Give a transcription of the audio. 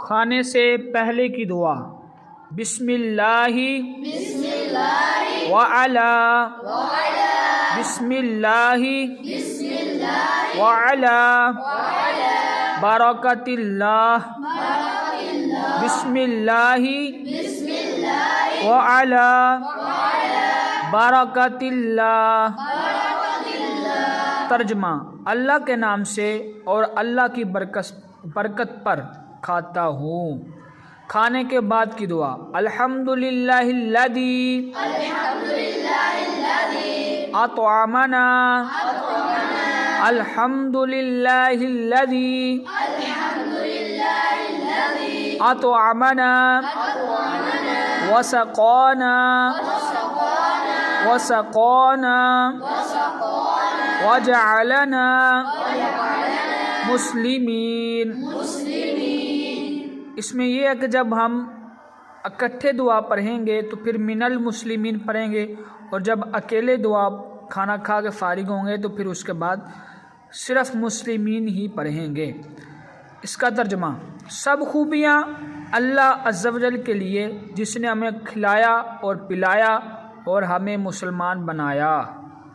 کھانے سے پہلے کی دعا بسم اللہ وعلا بسم اللہ وعلا برکت اللہ بسم اللہ وعلا برکت اللہ۔ ترجمہ: اللہ کے نام سے اور اللہ کی برکت پر کھاتا ہوں۔ کھانے کے بعد کی دعا الحمدللہ الذی اطعمنا الحمدللہ الذی اطعمنا وسقانا وجعلنا مسلمین۔ اس میں یہ ہے کہ جب ہم اکٹھے دعا پڑھیں گے تو پھر من المسلمین پڑھیں گے، اور جب اکیلے دعا کھانا کھا کے فارغ ہوں گے تو پھر اس کے بعد صرف مسلمین ہی پڑھیں گے۔ اس کا ترجمہ: سب خوبیاں اللہ عز و جل کے لیے جس نے ہمیں کھلایا اور پلایا اور ہمیں مسلمان بنایا۔